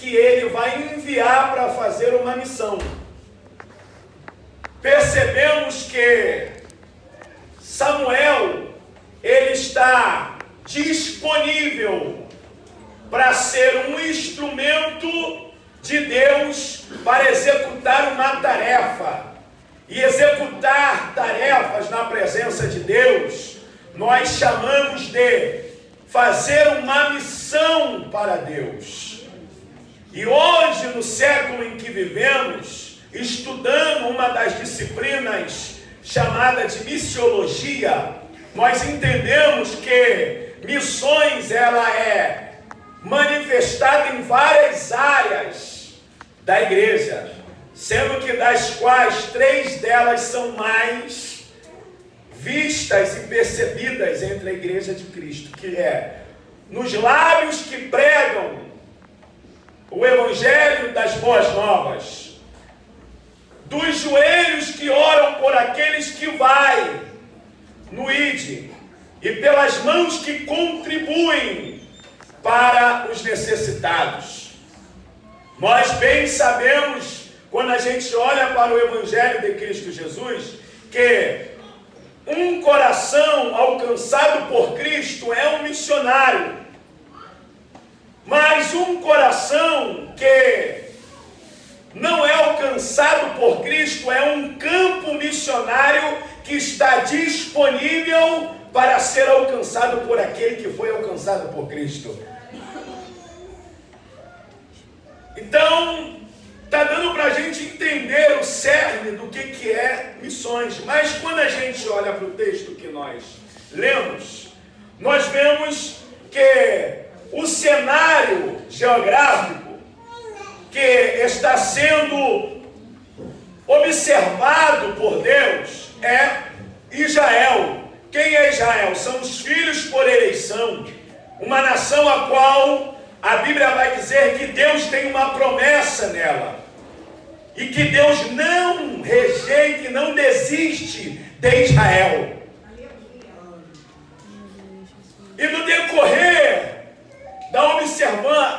que ele vai enviar para fazer uma missão. Percebemos que Samuel, ele está disponível para ser um instrumento de Deus para executar uma tarefa. E executar tarefas na presença de Deus, nós chamamos de fazer uma missão para Deus. E hoje, no século em que vivemos, estudando uma das disciplinas chamada de missiologia, nós entendemos que missões, ela é manifestada em várias áreas da igreja, sendo que das quais 3 delas são mais vistas e percebidas entre a igreja de Cristo, que é nos lábios que pregam o evangelho das boas novas, dos joelhos que oram por aqueles que vai no ID, e pelas mãos que contribuem para os necessitados. Nós bem sabemos, quando a gente olha para o evangelho de Cristo Jesus, que um coração alcançado por Cristo é um missionário, mas um coração que não é alcançado por Cristo é um campo missionário que está disponível para ser alcançado por aquele que foi alcançado por Cristo. Então, está dando para a gente entender o cerne do que é missões. Mas quando a gente olha para o texto que nós lemos, nós vemos que o cenário geográfico que está sendo observado por Deus é Israel. Quem é Israel? São os filhos por eleição, uma nação a qual a Bíblia vai dizer que Deus tem uma promessa nela. E que Deus não rejeita e não desiste de Israel. E no decorrer da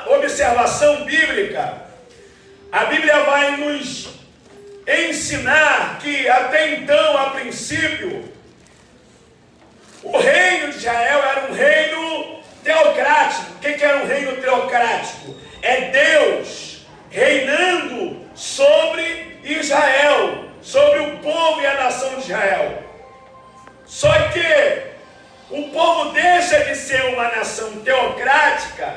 observação bíblica, a Bíblia vai nos ensinar que até então, a princípio, o reino de Israel era um reino teocrático. O que era um reino teocrático? É Deus reinando sobre Israel, sobre o povo e a nação de Israel. Só que o povo deixa de ser uma nação teocrática,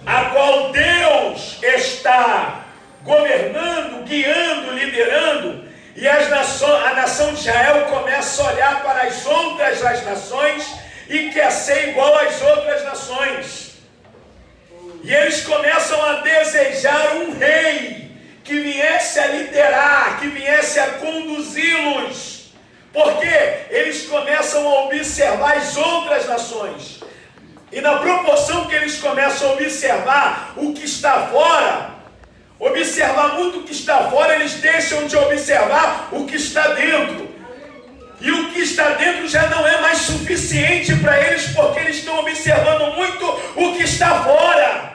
a qual Deus está governando, guiando, liderando, e a nação de Israel começa a olhar para as outras nações e quer ser igual às outras nações. E eles começam a desejar um rei que viesse a liderar, que viesse a conduzi-los, porque eles começam a observar as outras nações, e na proporção que eles começam a observar o que está fora, observar muito o que está fora, eles deixam de observar o que está dentro, e o que está dentro já não é mais suficiente para eles, porque eles estão observando muito o que está fora.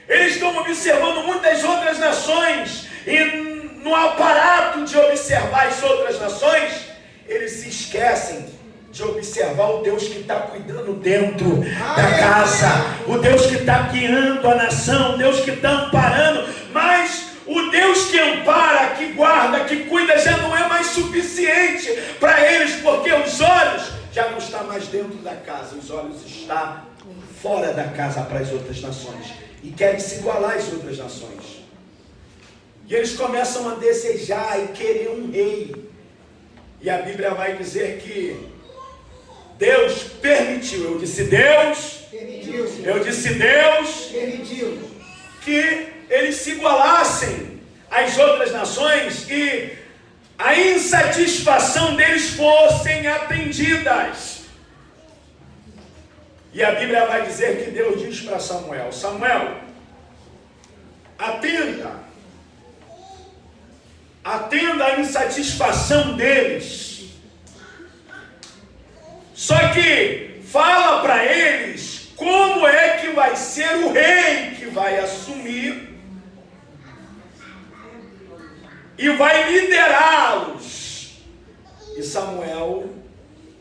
Eles estão observando muitas outras nações, e no aparato de observar as outras nações, eles se esquecem de observar o Deus que está cuidando dentro da casa, o Deus que está guiando a nação, o Deus que está amparando. Mas o Deus que ampara, que guarda, que cuida, já não é mais suficiente para eles, porque os olhos já não estão mais dentro da casa, os olhos estão fora da casa para as outras nações, e querem se igualar às outras nações. E eles começam a desejar e querer um rei. E a Bíblia vai dizer que Deus permitiu, eu disse Deus permitiu que eles se igualassem às outras nações e a insatisfação deles fossem atendidas. E a Bíblia vai dizer que Deus diz para Samuel: Samuel, atenda a insatisfação deles. Só que fala para eles como é que vai ser o rei que vai assumir e vai liderá-los. E Samuel,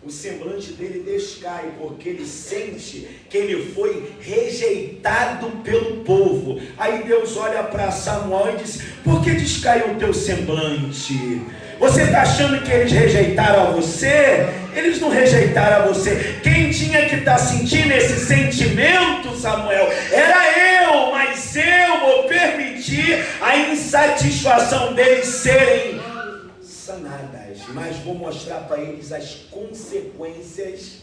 o semblante dele descai, porque ele sente que ele foi rejeitado pelo povo. Aí Deus olha para Samuel e diz: por que descaiu o teu semblante? Você está achando que eles rejeitaram a você? Eles não rejeitaram a você. Quem tinha que estar sentindo esse sentimento, Samuel, era eu, mas eu vou permitir a insatisfação deles serem sanadas, mas vou mostrar para eles as consequências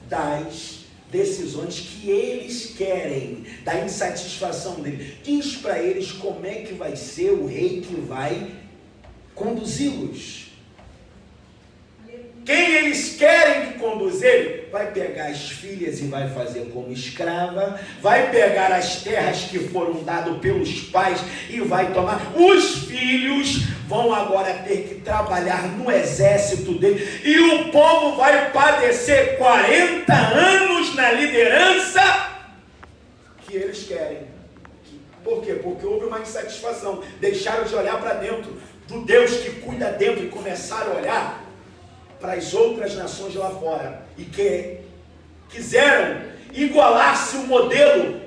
das decisões que eles querem, da insatisfação deles. Diz para eles como é que vai ser o rei que vai conduzi-los. Quem eles querem que conduza ele, vai pegar as filhas e vai fazer como escrava, vai pegar as terras que foram dadas pelos pais e vai tomar. Os filhos vão agora ter que trabalhar no exército dele, e o povo vai padecer 40 anos na liderança que eles querem. Por quê? Porque houve uma insatisfação, deixaram de olhar para dentro do Deus que cuida dentro e começaram a olhar para as outras nações lá fora, e que quiseram igualar-se o modelo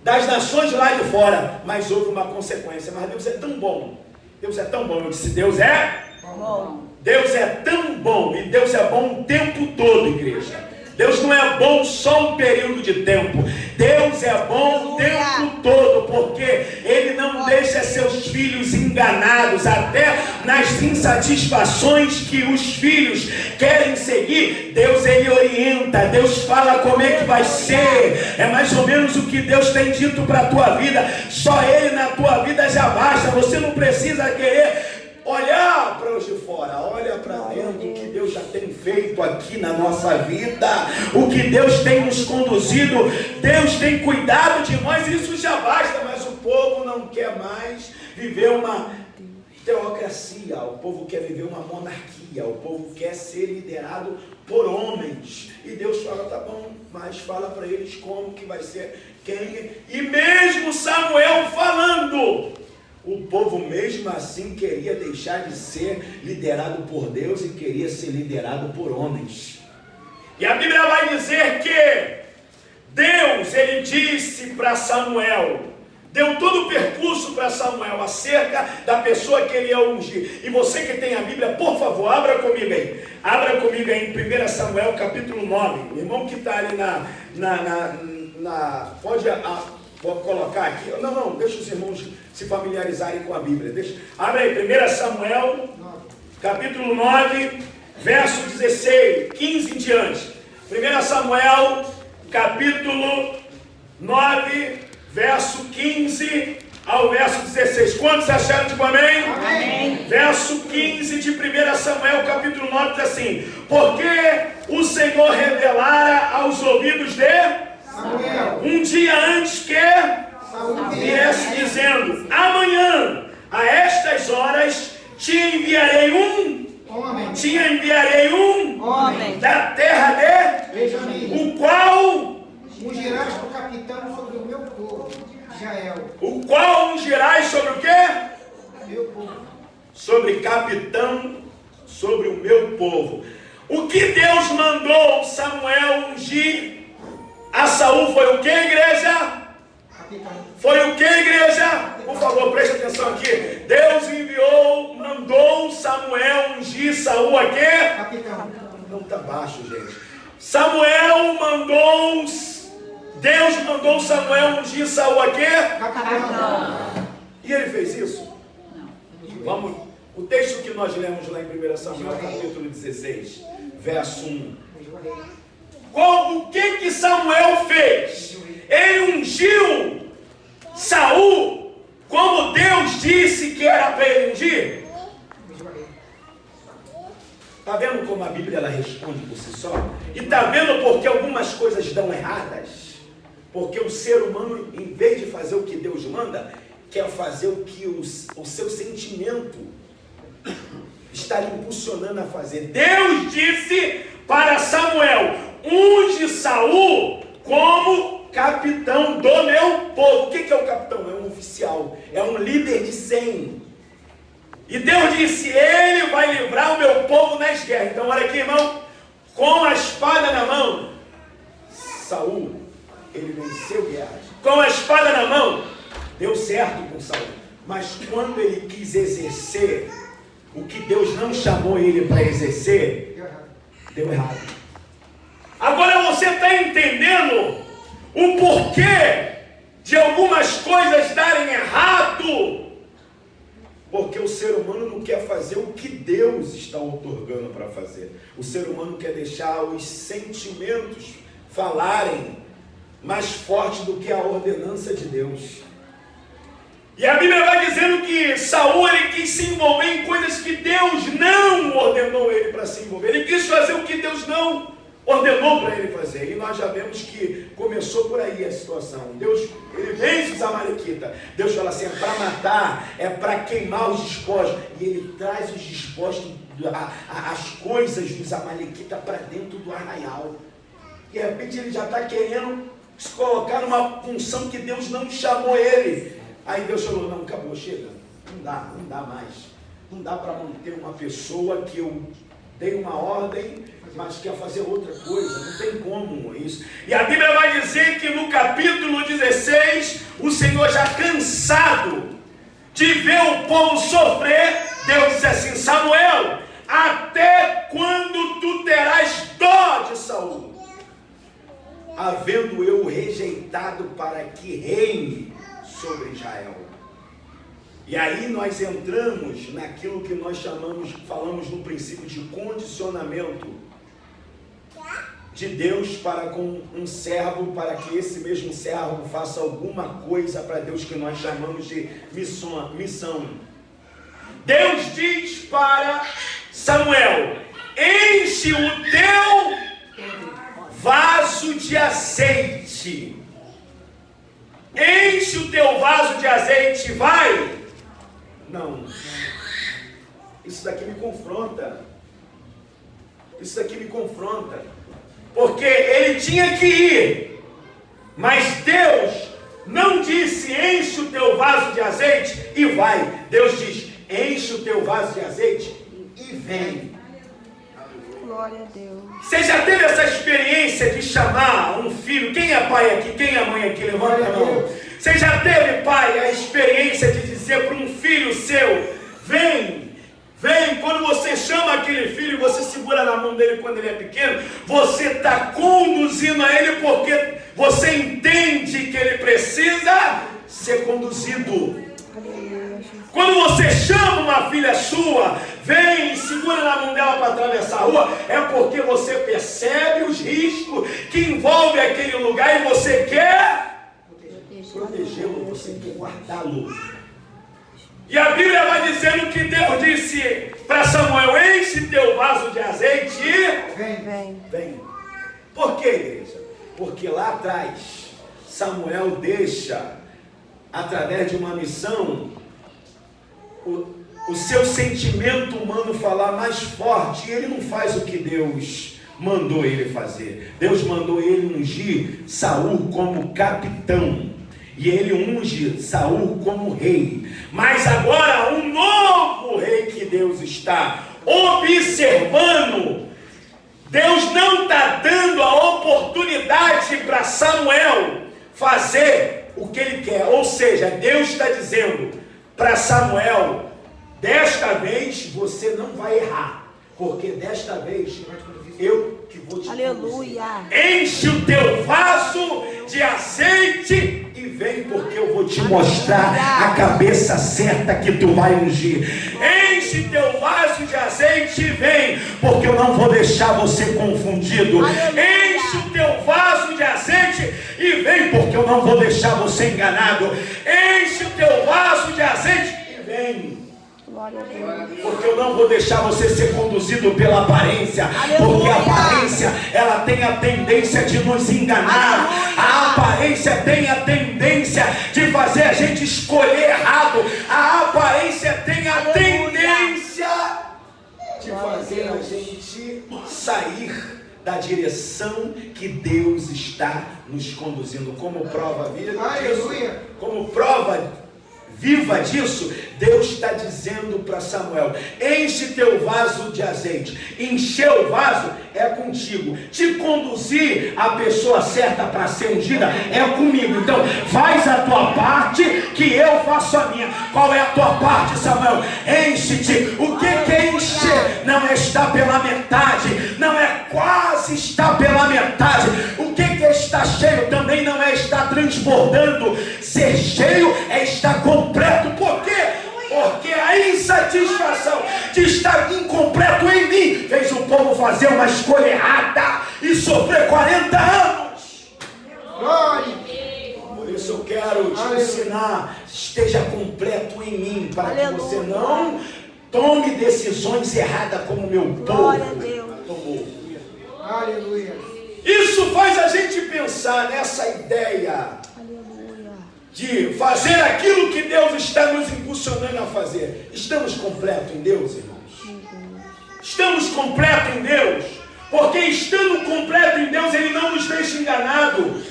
das nações de lá de fora, mas houve uma consequência. Mas Deus é tão bom, Deus é tão bom. Eu disse: Deus é bom. Deus é tão bom, e Deus é bom o tempo todo, igreja. Deus não é bom só um período de tempo. Deus é bom o tempo todo, porque Ele não deixa seus filhos enganados, até nas insatisfações que os filhos querem seguir. Deus, Ele orienta, Deus fala como é que vai ser. É mais ou menos o que Deus tem dito para a tua vida. Só Ele na tua vida já basta. Você não precisa querer olhar para os de fora, olha para dentro, o que Deus já tem feito aqui na nossa vida, o que Deus tem nos conduzido. Deus tem cuidado de nós, isso já basta. Mas o povo não quer mais viver uma teocracia, o povo quer viver uma monarquia, o povo quer ser liderado por homens. E Deus fala: tá bom, mas fala para eles como que vai ser, quem. E mesmo Samuel falando, o povo mesmo assim queria deixar de ser liderado por Deus e queria ser liderado por homens. E a Bíblia vai dizer que Deus, Ele disse para Samuel, deu todo o percurso para Samuel acerca da pessoa que ele ia ungir. E você que tem a Bíblia, por favor, abra comigo aí. Abra comigo aí em 1 Samuel capítulo 9. O irmão que está ali pode colocar aqui. Não, deixa os irmãos se familiarizarem com a Bíblia. Abre aí, 1 Samuel, capítulo 9, verso 16, 15 em diante. 1 Samuel, capítulo 9, verso 15 ao verso 16. Quantos acharam tipo amém? Amém. Verso 15 de 1 Samuel, capítulo 9, diz assim: porque o Senhor revelara aos ouvidos de Samuel, um dia antes que viesse, dizendo: amanhã, a estas horas, te enviarei um homem da terra de Benjamim, o qual ungirás por capitão sobre o meu povo, Israel. O qual ungirás sobre o quê? Meu povo. Sobre capitão, sobre o meu povo. O que Deus mandou Samuel ungir a Saul foi o que, igreja? Foi o que, igreja? Por favor, preste atenção aqui. Deus mandou Samuel ungir Saul a quê? Capitão. Não está baixo, gente. Deus mandou Samuel ungir Saul a quê? Capitão. E ele fez isso? Não. Vamos. O texto que nós lemos lá em 1 Samuel, capítulo 16, verso 1. O que Samuel fez? Ele ungiu Saul como Deus disse que era para ele ungir. Está vendo como a Bíblia ela responde por si só? E está vendo porque algumas coisas dão erradas? Porque o ser humano, em vez de fazer o que Deus manda, quer fazer o que o seu sentimento está lhe impulsionando a fazer. Deus disse para Samuel: unge Saul como capitão do meu povo. O que é o capitão? É um oficial, é um líder de 100. E Deus disse, ele vai livrar o meu povo nas guerras. Então olha aqui, irmão, com a espada na mão, Saul, ele venceu guerras. Com a espada na mão, deu certo com Saul. Mas quando ele quis exercer o que Deus não chamou ele para exercer, deu errado. Agora você está entendendo o porquê de algumas coisas darem errado? Porque o ser humano não quer fazer o que Deus está outorgando para fazer. O ser humano quer deixar os sentimentos falarem mais forte do que a ordenança de Deus. E a Bíblia vai dizendo que Saul, ele quis se envolver em coisas que Deus não ordenou ele para se envolver. Ele quis fazer o que Deus não ordenou para ele fazer. E nós já vemos que começou por aí a situação. Deus, ele vence os amalequitas. Deus fala assim, é para matar, é para queimar os despojos. E ele traz os despojos, as coisas dos amalequitas para dentro do arraial. E de repente ele já está querendo se colocar numa função que Deus não chamou ele. Aí Deus falou, não, acabou, chega. Não dá mais. Não dá para manter uma pessoa que eu dei uma ordem, mas quer fazer outra coisa. Não tem como isso. E a Bíblia vai dizer que no capítulo 16, o Senhor já cansado de ver o povo sofrer, Deus disse assim, Samuel, até quando tu terás dó de Saul? Havendo eu rejeitado para que reine sobre Israel. E aí nós entramos naquilo que nós falamos no princípio de condicionamento de Deus para com um servo, para que esse mesmo servo faça alguma coisa para Deus, que nós chamamos de missão. Deus diz para Samuel, enche o teu vaso de azeite. Enche o teu vaso de azeite, vai. Não. Isso daqui me confronta. Porque ele tinha que ir. Mas Deus não disse, enche o teu vaso de azeite e vai. Deus diz, enche o teu vaso de azeite e vem. Glória a Deus. Você já teve essa experiência de chamar um filho? Quem é pai aqui? Quem é mãe aqui? Levanta a mão. Você já teve, pai, a experiência de dizer para um filho seu, vem, quando você chama aquele filho, você segura na mão dele quando ele é pequeno, você está conduzindo a ele porque você entende que ele precisa ser conduzido. Quando você chama uma filha sua, vem e segura na mão dela para atravessar a rua, é porque você percebe os riscos que envolve aquele lugar e você quer protegê-lo, você quer guardá-lo. E a Bíblia vai dizendo que Deus disse para Samuel, enche teu vaso de azeite e vem. Por quê, igreja? Porque lá atrás, Samuel deixa, através de uma missão, o seu sentimento humano falar mais forte, e ele não faz o que Deus mandou ele fazer. Deus mandou ele ungir Saul como capitão, e ele unge Saul como rei. Mas agora um novo rei que Deus está observando, Deus não está dando a oportunidade para Samuel fazer o que ele quer. Ou seja, Deus está dizendo para Samuel, desta vez você não vai errar, porque desta vez eu que vou te Aleluia. conduzir. Enche o teu vaso de azeite e vem, porque eu vou te mostrar a cabeça certa que tu vai ungir. Enche teu vaso de azeite e vem, porque eu não vou deixar você confundido. Aleluia. Enche o teu vaso de azeite e vem, porque eu não vou deixar você enganado. Enche o teu vaso de azeite e vem. Glória a Deus. Porque eu não vou deixar você ser conduzido pela aparência. Aleluia. Porque a aparência, ela tem a tendência de nos enganar. Aleluia. A aparência tem a tendência de fazer a gente escolher errado. A aparência tem a Aleluia. tendência de fazer a gente sair da direção que Deus está nos conduzindo. Como prova, Aleluia. como prova viva disso, Deus está dizendo para Samuel: enche teu vaso de azeite. Encher o vaso é contigo. Te conduzir a pessoa certa para ser ungida é comigo. Então faz a tua parte, que eu faço a minha. Qual é a tua parte, Samuel? Enche-te. O que é encher? Não é estar pela metade, não é quase estar pela metade. O que é estar cheio? Também não é estar transbordando. Ser cheio é estar completo. Por quê? Porque a insatisfação de estar incompleto em mim fez o povo fazer uma escolha errada e sofrer 40 anos. Glória. Por isso eu quero te ensinar: esteja completo em mim, para que você não tome decisões erradas como o meu Glória povo a Deus. tomou. Aleluia. Isso faz a gente pensar nessa ideia Aleluia. de fazer aquilo que Deus está nos impulsionando a fazer. Estamos completos em Deus, irmãos? Estamos completos em Deus? Porque estando completo em Deus, Ele não nos deixa enganado.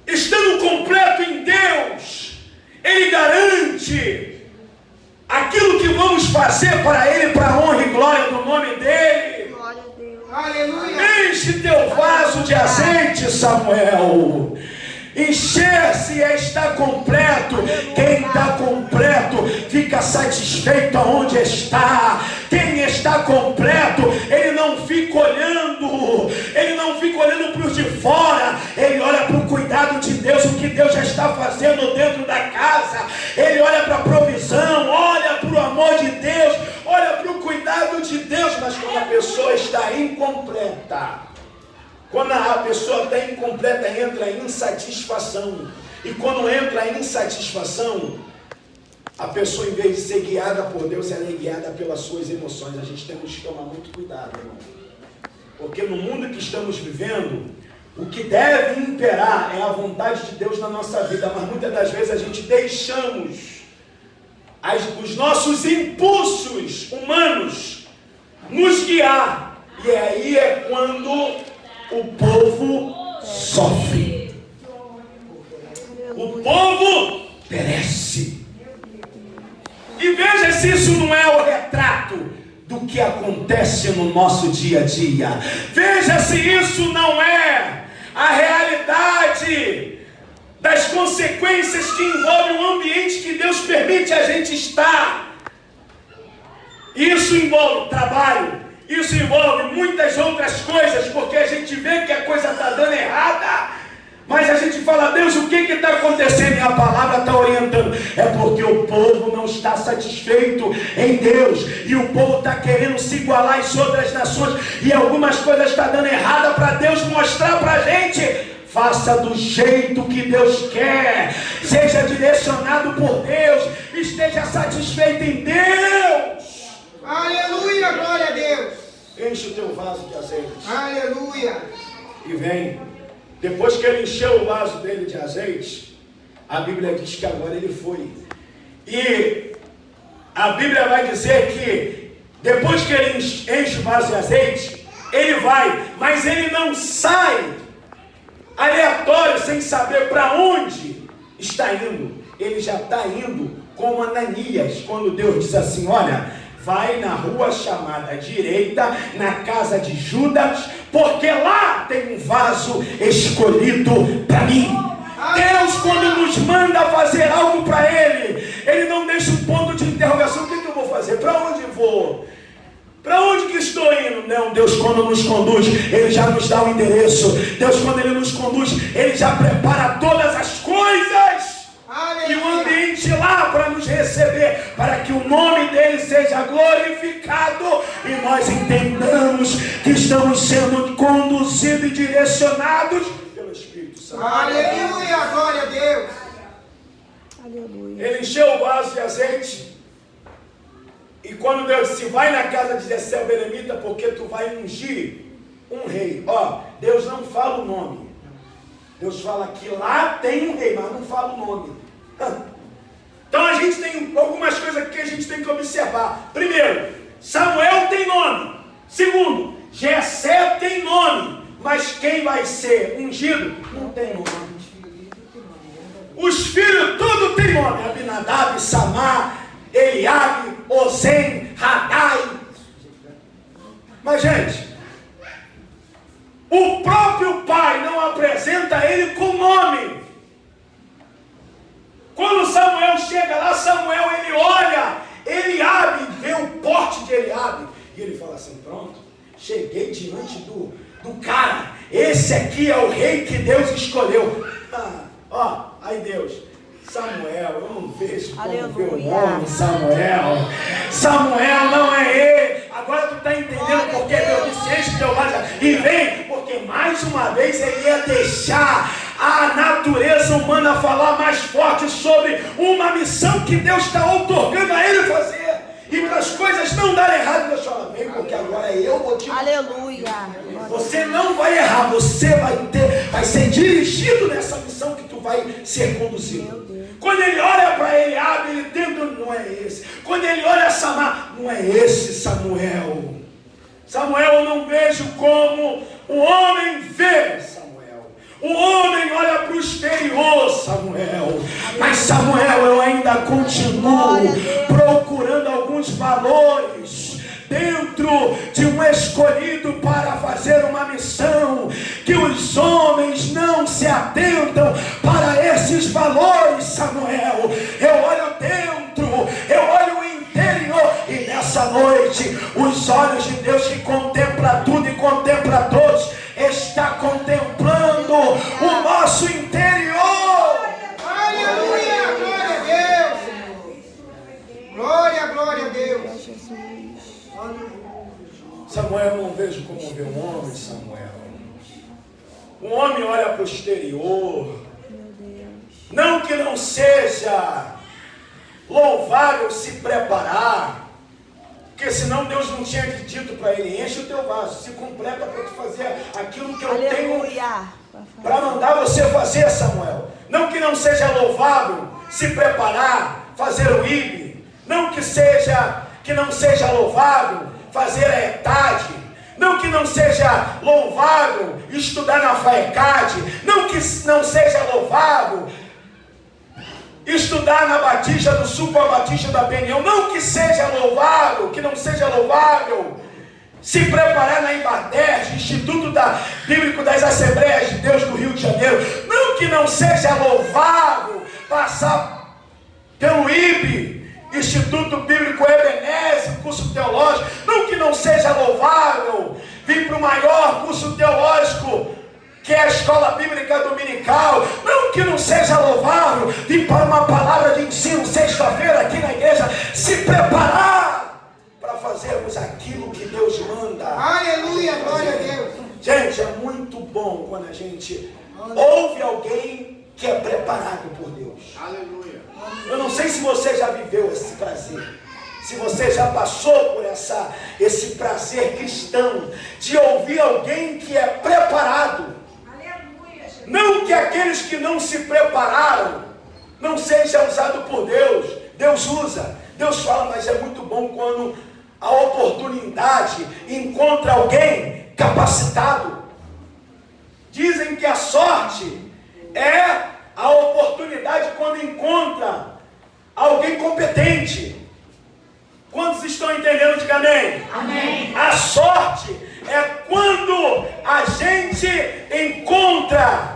Estando completo em Deus, Ele garante aquilo que vamos fazer para Ele, para a honra e glória do nome dEle. Glória a Deus. Aleluia. Enche teu vaso de azeite, Samuel. Encher-se é estar completo. Quem está completo fica satisfeito aonde está. Quem está completo, ele não fica olhando, para os de fora. Ele olha para o cuidado de Deus, o que Deus já está fazendo dentro da casa. Ele olha para a provisão, olha para o amor de Deus, olha para o cuidado de Deus. Mas quando a pessoa está incompleta, quando a pessoa está incompleta, entra em insatisfação. E quando entra em insatisfação, a pessoa, em vez de ser guiada por Deus, ela é guiada pelas suas emoções. A gente tem que tomar muito cuidado, irmão. Porque no mundo que estamos vivendo, o que deve imperar é a vontade de Deus na nossa vida. Mas muitas das vezes a gente deixamos os nossos impulsos humanos nos guiar. E aí é quando o povo sofre. O povo perece. E veja se isso não é o retrato do que acontece no nosso dia a dia. Veja se isso não é a realidade das consequências que envolvem o ambiente que Deus permite a gente estar. Isso envolve trabalho, isso envolve muitas outras coisas, porque a gente vê que a coisa está dando errada, mas a gente fala: Deus, o que está acontecendo? E a palavra está orientando. É porque o povo não está satisfeito em Deus, e o povo está querendo se igualar às outras nações, e algumas coisas estão dando errada para Deus mostrar para a gente. Faça do jeito que Deus quer, seja direcionado por Deus, esteja satisfeito em Deus. Aleluia, glória a Deus. Enche o teu vaso de azeite. Aleluia. E vem. Depois que ele encheu o vaso dele de azeite, a Bíblia diz que agora ele foi. E a Bíblia vai dizer que depois que ele enche o vaso de azeite, ele vai, mas ele não sai aleatório, sem saber para onde está indo. Ele já está indo como Ananias, quando Deus diz assim: olha, vai na rua chamada direita, na casa de Judas, porque lá tem um vaso escolhido para mim. Deus, quando nos manda fazer algo para Ele não deixa um ponto de interrogação: o que eu vou fazer? Para onde vou? Para onde que estou indo? Não, Deus, quando nos conduz, Ele já nos dá o endereço. Deus, quando Ele nos conduz, Ele já prepara todas as coisas. E o ambiente lá para nos receber, para que o nome dele seja glorificado e nós entendamos que estamos sendo conduzidos e direcionados pelo Espírito Santo. Aleluia, glória a Deus. Aleluia. Ele encheu o vaso de azeite, e quando Deus disse: vai na casa de Jessé o Belemita, porque tu vai ungir um rei. Ó, Deus não fala o nome. Deus fala que lá tem um rei, mas não fala o nome. Então a gente tem algumas coisas que a gente tem que observar. Primeiro, Samuel tem nome. Segundo, Jessé tem nome. Mas quem vai ser ungido não tem nome. Os filhos tudo tem nome: Abinadab, Samar, Eliabe, Ozem, Radai. Mas, gente, o próprio pai não apresenta ele com nome. Quando Samuel chega lá, Samuel, ele olha Eliabe, vê o porte de Eliabe, e ele fala assim: pronto, cheguei diante do cara, esse aqui é o rei que Deus escolheu. Aí Deus: Samuel, eu não vejo como ver o nome Samuel. Samuel não é ele. Agora tu está entendendo porque Deus disse: enche teu vaso e vem, porque mais uma vez ele ia deixar a natureza humana falar mais forte sobre uma missão que Deus está outorgando a ele fazer. E para as coisas não darem errado, Deus fala: vem, porque agora eu vou te... Aleluia. Você não vai errar, você vai ser dirigido nessa missão que tu vai ser conduzido. Quando ele olha para Eliabe, ele tenta: não é esse. Quando ele olha a Samar: não é esse Samuel. Samuel eu não vejo como o homem vê Samuel. O homem olha para o exterior, Samuel. Mas Samuel, eu ainda continuo procurando alguns valores dentro de um escolhido para fazer uma missão, que os homens não se atentam para esses valores, Samuel. Eu olho dentro, eu olho o interior, e nessa noite os olhos de Deus, que contempla tudo e contempla todos, está contemplando o nosso interior. Aleluia, glória a Deus. Glória, glória a Deus. Samuel, eu não vejo como ver um homem, Samuel. Um homem olha para o exterior. Não que não seja louvável se preparar, porque senão Deus não tinha dito para ele: enche o teu vaso, se completa para tu fazer aquilo que eu tenho para mandar você fazer, Samuel. Não que não seja louvável se preparar, fazer o IB. Não que não seja louvável fazer a ETAD. Não que não seja louvável estudar na FAECAD. Não que não seja louvável estudar na Batista do Sul com a Batista da Peniel. Não que seja louvável, que não seja louvável se preparar na Embaderj, Instituto Bíblico das Assembleias de Deus do Rio de Janeiro. Não que não seja louvável passar pelo IB, Instituto Bíblico Ebenezer, curso teológico. Não que não seja louvável vir para o maior curso teológico, que é a escola bíblica dominical. Não que não seja louvável vir para uma palavra de ensino sexta-feira aqui na igreja, se preparar para fazermos aquilo que Deus manda. Aleluia, glória a Deus. Gente, é muito bom quando a gente ouve alguém que é preparado por Deus. Aleluia. Eu não sei se você já viveu esse prazer, se você já passou por esse prazer cristão de ouvir alguém que é preparado. Não que aqueles que não se prepararam não sejam usados por Deus. Deus usa, Deus fala, mas é muito bom quando a oportunidade encontra alguém capacitado. Dizem que a sorte é a oportunidade quando encontra alguém competente. Quantos estão entendendo? Diga amém. Amém. A sorte é quando a gente encontra.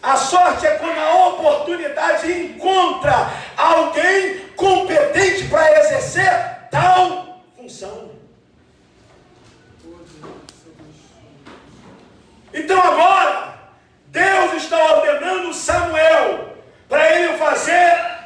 A sorte é quando a oportunidade encontra alguém competente para exercer tal função. Então agora, Deus está ordenando Samuel para ele fazer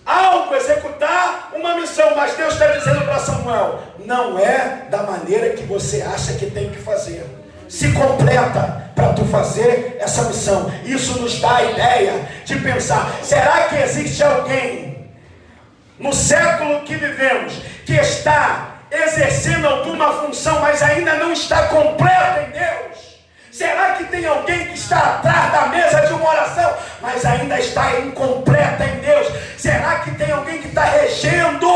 algo, executar uma missão. Mas Deus está dizendo para Samuel: não é da maneira que você acha que tem que fazer. Se completa para tu fazer essa missão. Isso nos dá a ideia de pensar: será que existe alguém no século que vivemos que está exercendo alguma função, mas ainda não está completa em Deus? Será que tem alguém que está atrás da mesa de uma oração, mas ainda está incompleta em Deus? Será que tem alguém que está regendo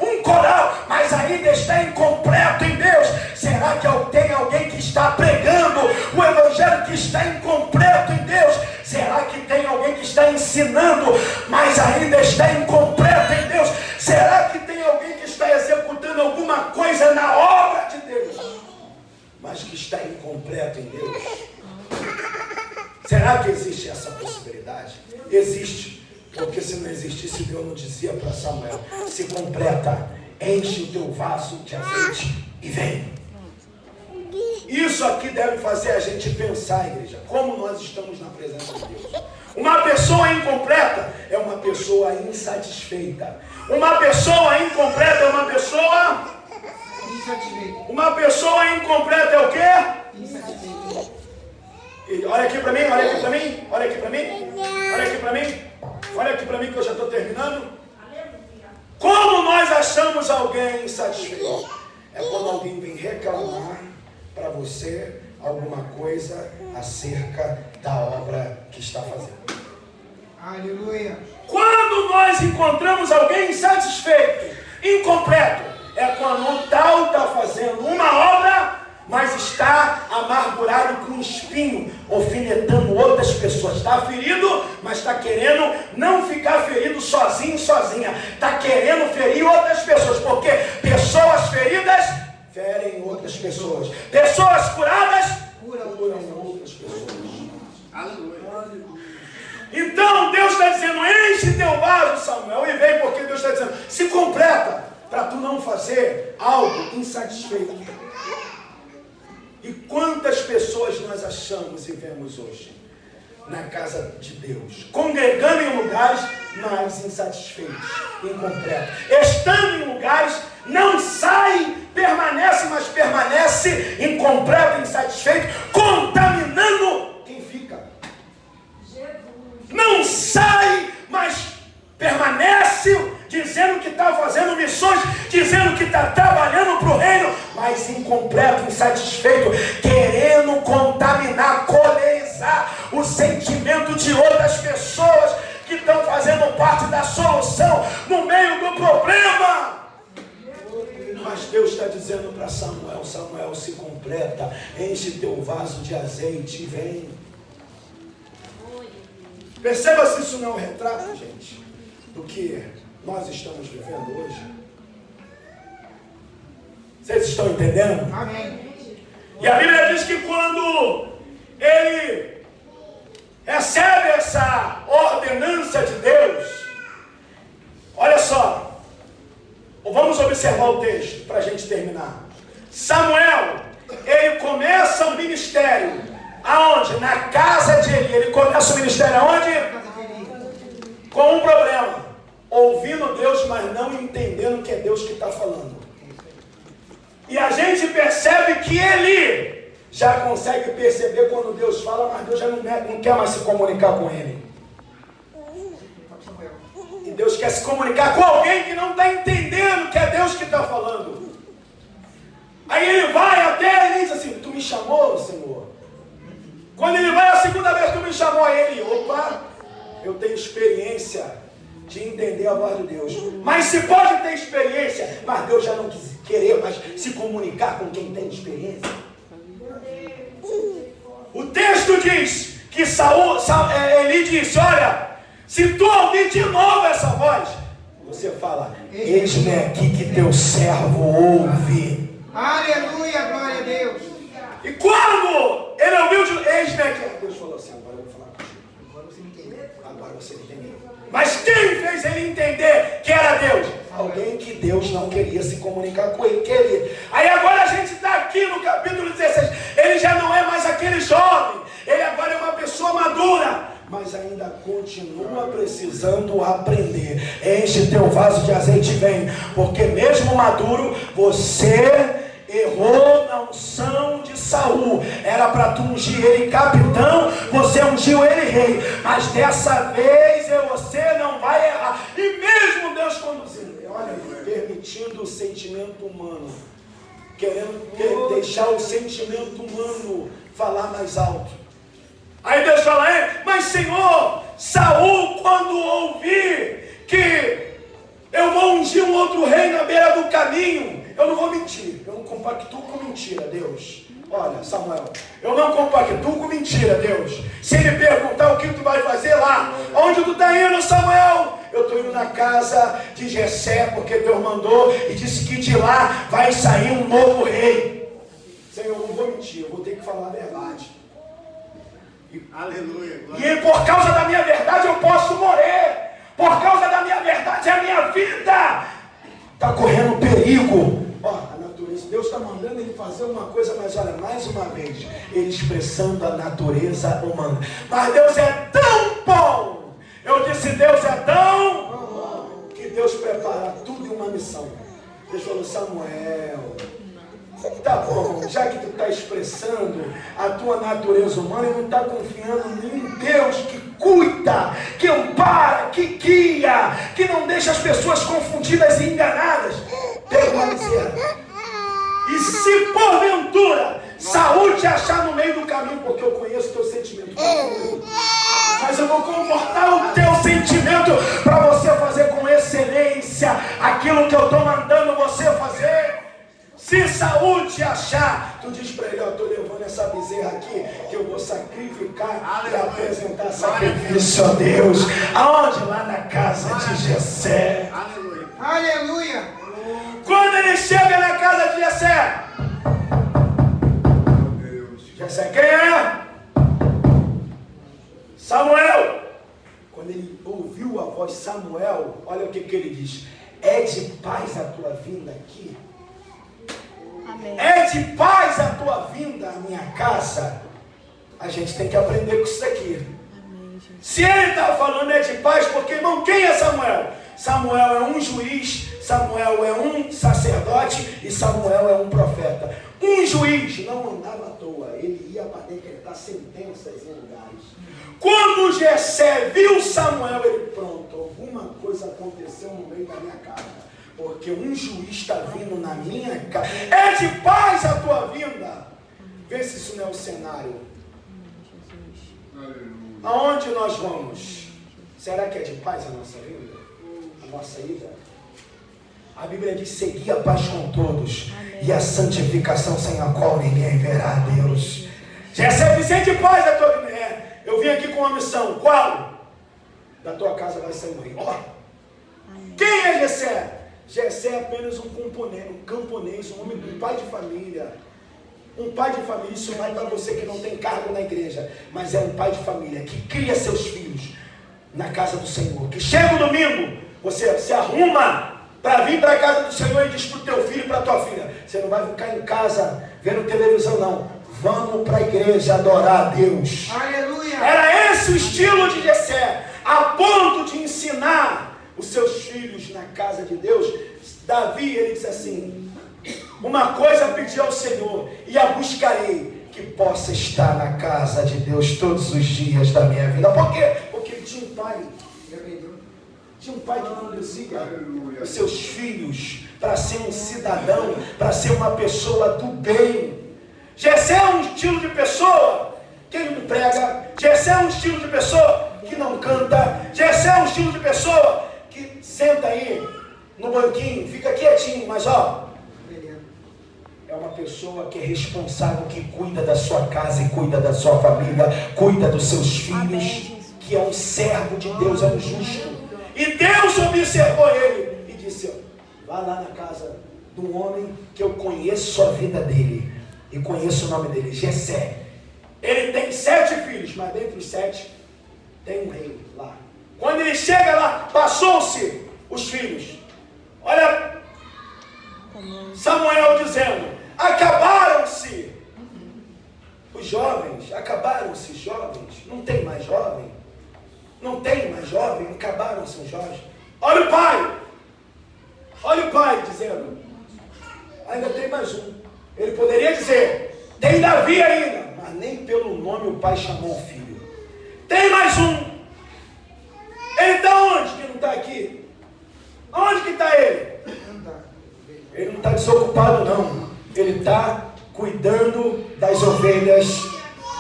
um coral, mas ainda está incompleto em Deus? Será que tem alguém que está pregando o evangelho que está incompleto em Deus? Será que tem alguém que está ensinando ainda está incompleta em Deus. Será que tem alguém que está executando alguma coisa na obra de Deus, mas que está incompleto em Deus? Será que existe essa possibilidade? Existe, porque se não existisse, Deus não dizia para Samuel: se completa, enche o teu vaso de azeite e vem. Isso aqui deve fazer a gente pensar, igreja, como nós estamos na presença de Deus. Uma pessoa incompleta é uma pessoa insatisfeita. Uma pessoa incompleta é uma pessoa Insatisfeito. Uma pessoa incompleta é o quê? Insatisfeito. Olha aqui para mim, olha aqui para mim, olha aqui para mim, olha aqui para mim, olha aqui para mim que eu já estou terminando. Como nós achamos alguém insatisfeito? É quando alguém vem reclamar para você alguma coisa acerca da obra que está fazendo. Aleluia. Quando nós encontramos alguém insatisfeito, incompleto, é quando o tal está fazendo uma obra, mas está amargurado com espinho, alfinetando outras pessoas. Está ferido, mas está querendo não ficar ferido sozinho, sozinha. Está querendo ferir outras pessoas, porque pessoas feridas ferem outras pessoas. Pessoas curadas curam outras pessoas. Aleluia. Então Deus está dizendo: enche teu vaso, Samuel, e vem, porque Deus está dizendo: se completa, para tu não fazer algo insatisfeito. E quantas pessoas nós achamos e vemos hoje na casa de Deus, congregando em lugares, mas insatisfeitos, incompletos, estando em lugares, não sai, permanece, mas permanece incompleto, insatisfeito, contaminando quem fica. Não sai, mas permanece, dizendo que está fazendo missões, dizendo que está trabalhando para o reino, mas incompleto, insatisfeito, querendo contaminar, colerizar o sentimento de outras pessoas que estão fazendo parte da solução no meio do problema. Mas Deus está dizendo para Samuel: Samuel, se completa, enche teu vaso de azeite e vem. Perceba se isso não é um retrato, gente, do que nós estamos vivendo hoje. Vocês estão entendendo? Amém. E a Bíblia diz que quando ele recebe essa ordenança de Deus, olha só, vamos observar o texto para a gente terminar. Samuel, ele começa o ministério aonde? Na casa de Eli. Ele começa o ministério aonde? Com um problema: ouvindo Deus, mas não entendendo que é Deus que está falando. E a gente percebe que Eli já consegue perceber quando Deus fala, mas Deus já não quer mais se comunicar com ele. E Deus quer se comunicar com alguém que não está entendendo que é Deus que está falando. Aí ele vai até ele e diz assim: tu me chamou, Senhor? Quando ele vai a segunda vez, tu me chamou, a ele: opa, eu tenho experiência de entender a voz de Deus. Mas se pode ter experiência, mas Deus já não quis querer mais se comunicar com quem tem experiência. O texto diz que Eli disse: olha, se tu ouvir de novo essa voz, você fala: eis-me aqui que teu servo ouve. Aleluia, glória a Deus. E quando ele ouviu de eis-me aqui, Deus falou assim: agora eu vou falar contigo. Agora você entendeu. Agora você entendeu. Mas quem fez ele entender que era Deus? Alguém que Deus não queria se comunicar com ele, querido. Aí agora a gente está aqui no capítulo 16. Ele já não é mais aquele jovem. Ele agora é uma pessoa madura, mas ainda continua precisando aprender. Enche teu vaso de azeite e vem. Porque mesmo maduro, você errou na unção de Saul. Era para tu ungir ele capitão, você ungiu ele rei. Mas dessa vez você não vai errar. E mesmo Deus conduzindo, olha, permitindo o sentimento humano, querendo deixar o sentimento humano falar mais alto. Aí Deus fala: mas Senhor, Saul, quando ouvir que eu vou ungir um outro rei na beira do caminho, eu não vou mentir, eu não compactuo com mentira, Deus. Olha, Samuel, eu não compactuo com mentira, Deus. Se ele perguntar o que tu vai fazer lá, onde tu está indo, Samuel? eu estou indo na casa de Jessé, porque Deus mandou e disse que de lá vai sair um novo rei. Senhor, eu não vou mentir, eu vou ter que falar a verdade. Aleluia. E por causa da minha verdade eu posso morrer. Por causa da minha verdade a minha vida está correndo perigo. Ó, a natureza, Deus está mandando ele fazer uma coisa, mas olha, mais uma vez, ele expressando a natureza humana. Mas Deus é tão bom. Eu disse, Deus é tão bom que Deus prepara tudo em uma missão. Deus falou, Samuel, tá bom, já que tu está expressando a tua natureza humana e não está confiando em um Deus que cuida, que ampara, que guia, que não deixa as pessoas confundidas e enganadas. Deus vai dizer, e se porventura Saúl te achar no meio do caminho, porque eu conheço o teu sentimento, mas eu vou confortar o teu sentimento para você fazer com excelência aquilo que eu estou mandando você fazer. Se Saúl te achar, tu diz para ele, eu estou levando essa bezerra aqui, que eu vou sacrificar e apresentar sacrifício a Deus. Aonde? Lá na casa de Jessé. Aleluia. Aleluia. Quando ele chega na casa de Jessé, Jessé quem é? Samuel. Quando ele ouviu a voz de Samuel, olha o que ele diz, é de paz a tua vinda aqui? Amém. É de paz a tua vinda à minha casa? A gente tem que aprender com isso daqui. Amém, Jesus. Se ele está falando é de paz, porque, irmão, quem é Samuel? Samuel é um juiz, Samuel é um sacerdote e Samuel é um profeta. Um juiz não andava à toa, ele ia para decretar sentenças em lugares. Quando Jessé viu Samuel, ele, pronto, alguma coisa aconteceu no meio da minha casa. Porque um juiz está vindo na minha casa. É de paz a tua vinda. Vê se isso não é o cenário. Aonde nós vamos? Será que é de paz a nossa vinda? A nossa ida? A Bíblia diz, seguir a paz com todos. Amém. E a santificação sem a qual ninguém verá a Deus. Jessé disse, é de paz a tua vinda. Eu vim aqui com uma missão. Qual? Da tua casa vai sair um rei. Ó. Quem é Jessé? Jessé é apenas um camponês, um homem, um pai de família. Um pai de família, isso vai para você que não tem cargo na igreja, mas é um pai de família que cria seus filhos na casa do Senhor. Que chega o domingo, você se arruma para vir para a casa do Senhor e diz para o teu filho e para a tua filha, você não vai ficar em casa vendo televisão não, vamos para a igreja adorar a Deus. Aleluia. Era esse o estilo de Jessé, a ponto de ensinar os seus filhos na casa de Deus. Davi, ele diz assim, uma coisa pedi ao Senhor e a buscarei, que possa estar na casa de Deus todos os dias da minha vida. Por quê? Porque ele tinha um pai, que não conduzia os seus filhos para ser um cidadão, para ser uma pessoa do bem. Jessé é um estilo de pessoa que ele não prega, Jessé é um estilo de pessoa que não canta, Jessé é um estilo de pessoa que senta aí no banquinho, fica quietinho, mas ó, é uma pessoa que é responsável, que cuida da sua casa e cuida da sua família, cuida dos seus filhos. Amém. Que é um servo de Deus, é um justo. E Deus observou ele e disse, vá lá na casa de um homem que eu conheço a vida dele e conheço o nome dele, Jessé. Ele tem 7 filhos, mas dentre os 7 tem um rei lá. Quando ele chega lá, passou-se os filhos. Olha, Samuel dizendo, acabaram-se os jovens, acabaram-se os jovens, não tem mais jovem, acabaram-se os jovens. Olha o pai dizendo, ainda tem mais um. Ele poderia dizer, tem Davi ainda, mas nem pelo nome o pai chamou o filho. Tem mais um. Ele está onde que não está aqui? Onde que está ele? Ele não está desocupado não. Ele está cuidando das ovelhas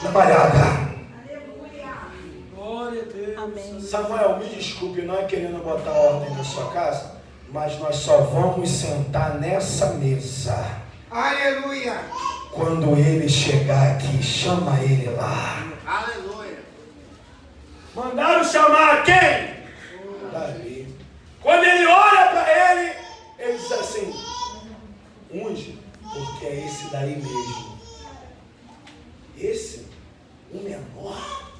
na malhada. Amém. Samuel, me desculpe, não é querendo botar ordem na sua casa, mas nós só vamos sentar nessa mesa. Aleluia. Quando ele chegar aqui, chama ele lá. Aleluia. Mandaram chamar quem? Davi. Quando ele olha para ele, ele diz assim: unge, porque é esse daí mesmo. Esse, o menor,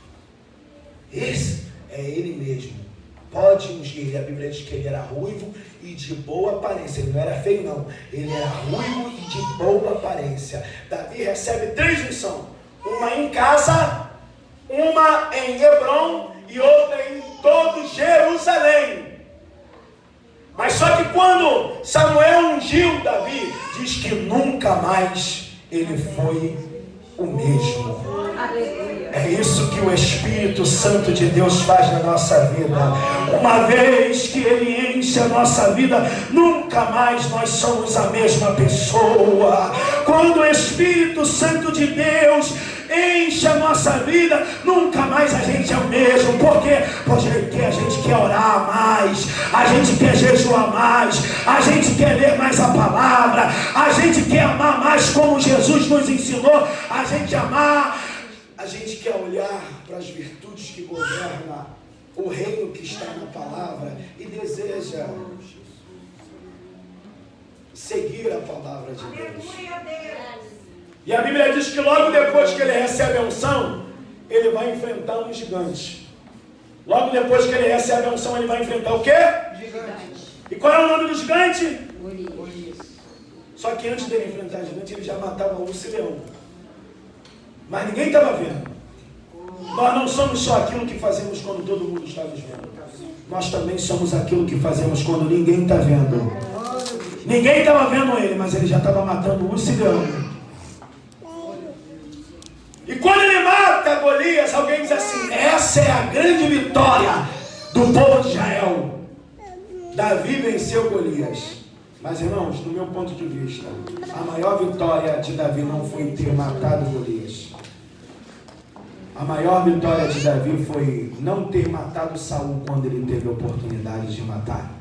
esse é ele mesmo. Pode ungir. A Bíblia diz que ele era ruivo e de boa aparência. Ele não era feio, não. Ele era ruivo e de boa aparência. Davi recebe 3 unções: uma em casa, uma em Hebrom e outra em todo Jerusalém. Mas só que quando Samuel ungiu Davi, diz que nunca mais ele foi o mesmo. É isso que o Espírito Santo de Deus faz na nossa vida. Uma vez que Ele enche a nossa vida, nunca mais nós somos a mesma pessoa. Quando o Espírito Santo de Deus enche a nossa vida, nunca mais a gente é o mesmo. Por quê? Porque a gente quer orar mais, a gente quer jejuar mais, a gente quer ler mais a palavra, a gente quer amar mais como Jesus nos ensinou a gente amar. A gente quer olhar para as virtudes que governam o reino que está na palavra e deseja seguir a palavra de Deus. E a Bíblia diz que logo depois que ele recebe a unção, ele vai enfrentar um gigante. Logo depois que ele recebe a unção, ele vai enfrentar o quê? Gigante. E qual é o nome do gigante? Golias. Só que antes dele enfrentar o gigante, ele já matava o urso e leão. Mas ninguém estava vendo. Nós não somos só aquilo que fazemos quando todo mundo está nos vendo. Nós também somos aquilo que fazemos quando ninguém está vendo. Ninguém estava vendo ele, mas ele já estava matando o urso e leão. E quando ele mata Golias, alguém diz assim: essa é a grande vitória do povo de Israel. Davi venceu Golias. Mas, irmãos, do meu ponto de vista, a maior vitória de Davi não foi ter matado Golias. A maior vitória de Davi foi não ter matado Saul quando ele teve a oportunidade de matar.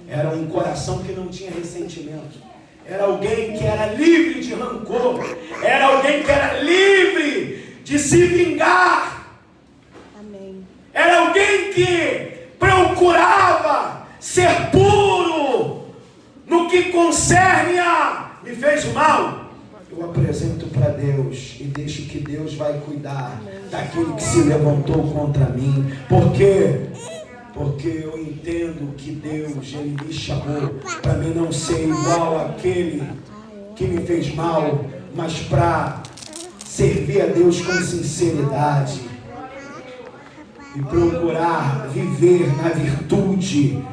Era um coração que não tinha ressentimento. Era alguém que era livre de rancor. Era alguém que era livre de se vingar. Amém. Era alguém que procurava ser puro no que concerne a me fez mal. Eu apresento para Deus e deixo que Deus vai cuidar daquele que se levantou contra mim. Por quê? Porque eu entendo que Deus, Ele me chamou para mim não ser igual àquele que me fez mal, mas para servir a Deus com sinceridade e procurar viver na virtude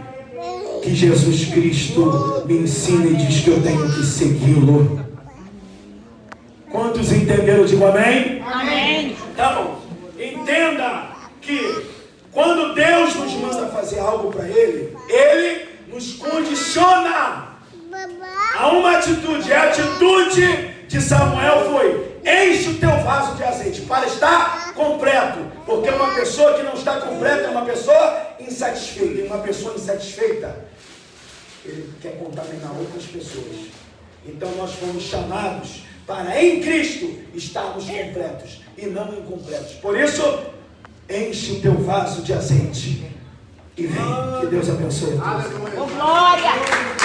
que Jesus Cristo me ensina e diz que eu tenho que segui-lo. Quantos entenderam? Digo amém? Amém. Então, entenda que quando Deus nos manda fazer algo para Ele, Ele nos condiciona a uma atitude. A atitude de Samuel foi: enche o teu vaso de azeite para estar completo. Porque uma pessoa que não está completa é uma pessoa insatisfeita. E uma pessoa insatisfeita, ele quer contaminar outras pessoas. Então nós fomos chamados para em Cristo estarmos completos e não incompletos. Por isso, enche o teu vaso de azeite e vem. Que Deus abençoe a todos. Glória!